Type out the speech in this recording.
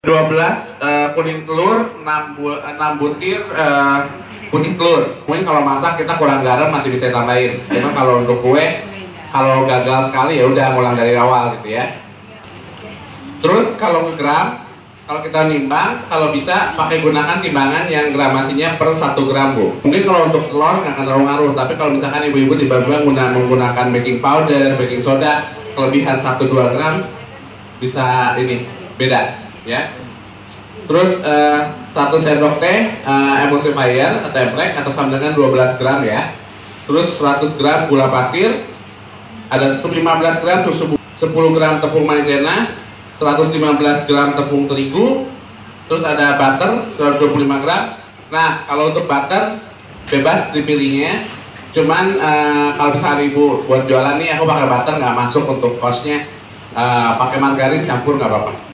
12 kuning telur, 6 butir putih telur. Mungkin kalau masak kita kurang garam masih bisa tambahin. Cuma kalau untuk kue, kalau gagal sekali ya udah ngulang dari awal gitu ya. Terus kalau ke gram, kalau kita nimbang, kalau bisa pakai gunakan timbangan yang gramasinya per 1 gram, Bu. Mungkin kalau untuk telur nggak akan terlalu ngaruh, tapi kalau misalkan ibu-ibu tiba-tiba menggunakan baking powder, baking soda, kelebihan 1-2 gram bisa ini beda ya. Terus 1 sendok teh emulsifier atau emulsifier atau sama dengan 12 gram ya. Terus 100 gram gula pasir, ada 15 gram susu, 10 gram tepung maizena, 115 gram tepung terigu, terus ada butter 125 gram. Nah, kalau untuk butter bebas dipilihnya. Cuman kalau misalnya ibu buat jualan nih, aku pakai butter nggak masuk untuk costnya. Pakai margarin campur nggak apa-apa.